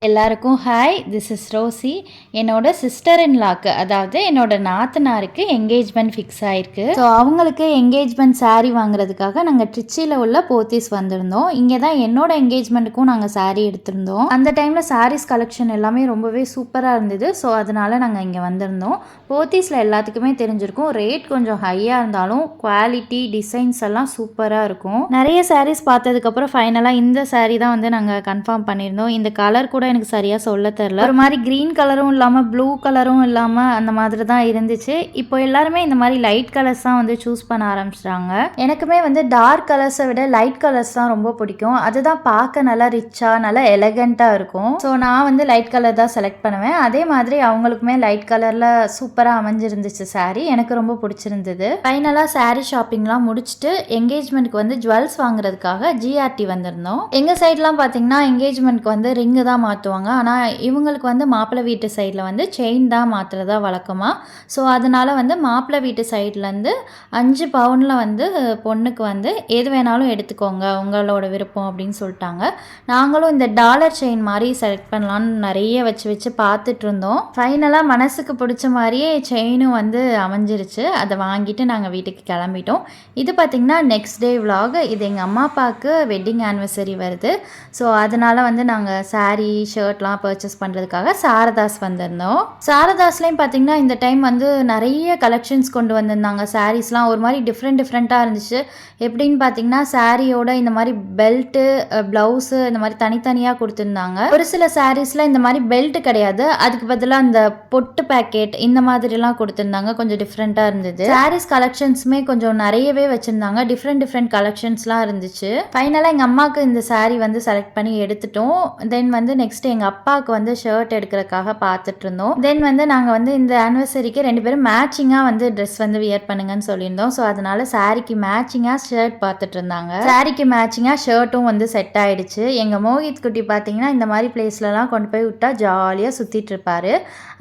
எல்லாருக்கும் hi, this is Rousey. என்னோட sister in lock, அதாவது என்னோட நாத்தனாருக்கு என்கேஜ்மெண்ட் ஃபிக்ஸ் ஆயிருக்கு. ஸோ அவங்களுக்கு என்கேஜ்மெண்ட் சாரீ வாங்குறதுக்காக நாங்கள் ட்ரிச்சியில் உள்ள போத்தீஸ் வந்திருந்தோம். இங்கே தான் என்னோட என்கேஜ்மெண்ட்டுக்கும் நாங்கள் சாரீ எடுத்திருந்தோம். அந்த டைமில் சாரீஸ் கலெக்ஷன் எல்லாமே ரொம்பவே சூப்பராக இருந்தது. ஸோ அதனால நாங்கள் இங்கே வந்திருந்தோம். போத்தீஸில் எல்லாத்துக்குமே தெரிஞ்சிருக்கும், ரேட் கொஞ்சம் ஹையாக இருந்தாலும் குவாலிட்டி டிசைன்ஸ் எல்லாம் சூப்பராக இருக்கும். நிறைய சாரீஸ் பார்த்ததுக்கப்புறம் ஃபைனலாக இந்த சாரீ தான் வந்து நாங்கள் கன்ஃபார்ம் பண்ணியிருந்தோம். இந்த கலர் கூட எனக்கு சரியாக சொல்ல தெரில. ஒரு மாதிரி க்ரீன் கலரும் இல்லாமல் ப்ளூ கலரும் இல்லாமல் அந்த மாதிரி தான் இருந்துச்சு. இப்போ எல்லாருமே இந்த மாதிரி லைட் கலர்ஸ் தான் வந்து சூஸ் பண்ண ஆரம்பிச்சிட்டாங்க. எனக்குமே வந்து டார்க் கலர்ஸை விட லைட் கலர்ஸ் தான் ரொம்ப பிடிக்கும். அதுதான் பார்க்க நல்லா ரிச்சாக நல்லா எலகண்ட்டாக இருக்கும். ஸோ நான் வந்து லைட் கலர் தான் செலக்ட் பண்ணுவேன். அதே மாதிரி அவங்களுக்குமே லைட் கலரில் சூப்பராக அமைஞ்சிருந்துச்சு சாரீ. எனக்கு ரொம்ப பிடிச்சிருந்தது. ஃபைனலாக சாரீ ஷாப்பிங்லாம் முடிச்சுட்டு என்கேஜ்மெண்ட்க்கு வந்து ஜுவல்ஸ் வாங்குறதுக்காக ஜிஆர்டி வந்திருந்தோம். எங்கள் சைட்லாம் பார்த்தீங்கன்னா என்கேஜ்மெண்ட்க்கு வந்து ரிங்கு தான் மாற்றுவாங்க. ஆனால் இவங்களுக்கு வந்து மாப்பிள்ளை வீட்டு சைடில் வந்து செயின் தான் மாற்றுறதா வழக்கமாக. ஸோ அதனால் வந்து மாப்பிள்ளை வீட்டு சைட்லேருந்து 5 பவுனில் வந்து பொண்ணுக்கு வந்து எது வேணாலும் எடுத்துக்கோங்க, உங்களோட விருப்பம் அப்படின்னு சொல்லிட்டாங்க. நாங்களும் இந்த டாலர் செயின் மாதிரி செலக்ட் பண்ணலான்னு நிறைய வச்சு பார்த்துட்டு இருந்தோம். ஃபைனலாக மனசுக்கு பிடிச்ச மாதிரியே செயினும் வந்து அமைஞ்சிருச்சு. அதை வாங்கிட்டு நாங்கள் வீட்டுக்கு கிளம்பிட்டோம். இது பார்த்திங்கன்னா நெக்ஸ்ட் டே விலாக். இது எங்கள் அம்மா அப்பாவுக்கு வெட்டிங் ஆனிவர்சரி வருது. ஸோ அதனால் வந்து நாங்கள் சாரீ ஷர்ட்லாம் பர்ச்சேஸ் பண்ணுறதுக்காக சாரதாஸ் வந்திருந்தோம். சாரதாஸ்லேயும் பார்த்திங்கன்னா இந்த டைம் வந்து நிறைய கலெக்ஷன்ஸ் கொண்டு வந்திருந்தாங்க. சாரீஸ்லாம் ஒரு மாதிரி டிஃப்ரெண்ட்டாக இருந்துச்சு. எப்படின்னு பார்த்தீங்கன்னா சாரியோட இந்த மாதிரி பெல்ட்டு, ப்ளவுஸு இந்த மாதிரி தனித்தனியாக கொடுத்துருந்தாங்க. ஒரு சில சாரீஸில் இந்த மாதிரி பெல்ட் கிடையாது, அதுக்கு பதிலாக அந்த பொட்டு பேக்கெட் இந்த மாதிரிலாம் கொடுத்துருந்தாங்க. கொஞ்சம் டிஃப்ரெண்ட்டாக இருந்தது. சாரீஸ் கலெக்ஷன்ஸுமே கொஞ்சம் நிறையவே வச்சுருந்தாங்க. டிஃப்ரெண்ட் கலெக்ஷன்ஸ்லாம் இருந்துச்சு. ஃபைனலாக எங்கள் அம்மாவுக்கு இந்த சாரீ வந்து செலக்ட் பண்ணி எடுத்துட்டோம். தென் வந்து நெக்ஸ்ட் எங்கள் அப்பாவுக்கு வந்து ஷர்ட் எடுக்கிறதுக்காக பார்த்துட்டு இருந்தோம். தென் வந்து நாங்கள் வந்து இந்த ஆனிவர்சரிக்கு 2 பேரும் மேட்சிங்காக வந்து ட்ரெஸ் வந்து வியர் பண்ணுங்கன்னு சொல்லியிருந்தோம். ஸோ அதனால சாரிக்கு மேட்சிங்காக ஷர்ட் பார்த்துட்டு இருந்தாங்க. சாரிக்கு மேட்சிங்காக ஷர்ட்டும் வந்து செட் ஆகிடுச்சு. எங்கள் மோகித் குட்டி பார்த்தீங்கன்னா இந்த மாதிரி பிளேஸ்லலாம் கொண்டு போய் விட்டா ஜாலியாக சுற்றிட்டு இருப்பாரு.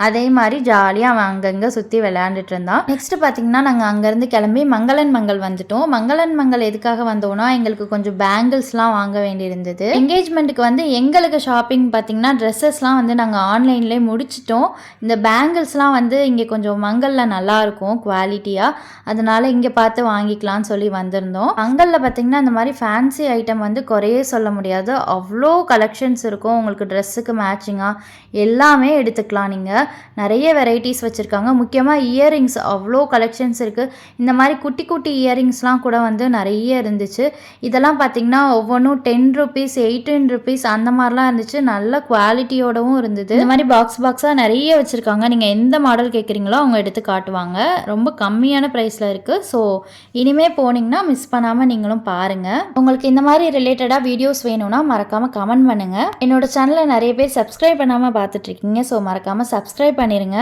அதே மாதிரி ஜாலியாக அவன் அங்கங்கே சுற்றி விளையாண்டுட்டு இருந்தான். நெக்ஸ்ட் பார்த்தீங்கன்னா நாங்கள் அங்கேருந்து கிளம்பி மங்களன் மங்கள் வந்துட்டோம். மங்களன் மங்கள் எதுக்காக வந்தோம்னா எங்களுக்கு கொஞ்சம் பேங்கிள்ஸ்லாம் வாங்க வேண்டியிருந்தது. என்கேஜ்மெண்ட்டுக்கு வந்து எங்களுக்கு ஷாப்பிங் பார்த்தீங்கன்னா ட்ரெஸ்ஸஸ்லாம் வந்து நாங்கள் ஆன்லைன்லேயே முடிச்சிட்டோம். இந்த பேங்கிள்ஸ்லாம் வந்து இங்கே கொஞ்சம் மங்களில் நல்லாயிருக்கும் குவாலிட்டியாக, அதனால் இங்கே பார்த்து வாங்கிக்கலாம்னு சொல்லி வந்திருந்தோம். மங்களில் பார்த்தீங்கன்னா இந்த மாதிரி ஃபேன்சி ஐட்டம் வந்து குறையே சொல்ல முடியாது. அவ்வளோ கலெக்ஷன்ஸ் இருக்கும். உங்களுக்கு ட்ரெஸ்ஸுக்கு மேட்சிங்காக எல்லாமே எடுத்துக்கலாம். நீங்கள் நிறைய வெரைட்டிஸ் வச்சுருக்காங்க. முக்கியமாக இயரிங்ஸ் அவ்வளோ கலெக்ஷன்ஸ் இருக்குது. இந்த மாதிரி குட்டி குட்டி இயரிங்ஸ்லாம் கூட வந்து நிறைய இருந்துச்சு. இதெல்லாம் பார்த்தீங்கன்னா ஒவ்வொன்றும் 10 rupees 18 rupees அந்த மாதிரிலாம் இருந்துச்சு. நல்ல குவாலிட்டியோடவும் இருந்தது. இந்த மாதிரி பாக்ஸாக நிறைய வச்சுருக்காங்க. நீங்கள் எந்த மாடல் கேட்குறீங்களோ அவங்க எடுத்து காட்டுவாங்க. ரொம்ப கம்மியான ப்ரைஸில் இருக்குது. ஸோ இனிமேல் போனீங்கன்னா மிஸ் பண்ணாமல் நீங்களும் பாருங்கள். உங்களுக்கு இந்த மாதிரி ரிலேட்டடாக வீடியோஸ் வேணும்னா மறக்காமல் கமெண்ட் பண்ணுங்கள். என்னோட சேனலை நிறைய பேர் சப்ஸ்கிரைப் பண்ணாமல் பார்த்துட்ருக்கீங்க. ஸோ மறக்காமல் சப்ஸ்கிரைப் பண்ணிடுங்க.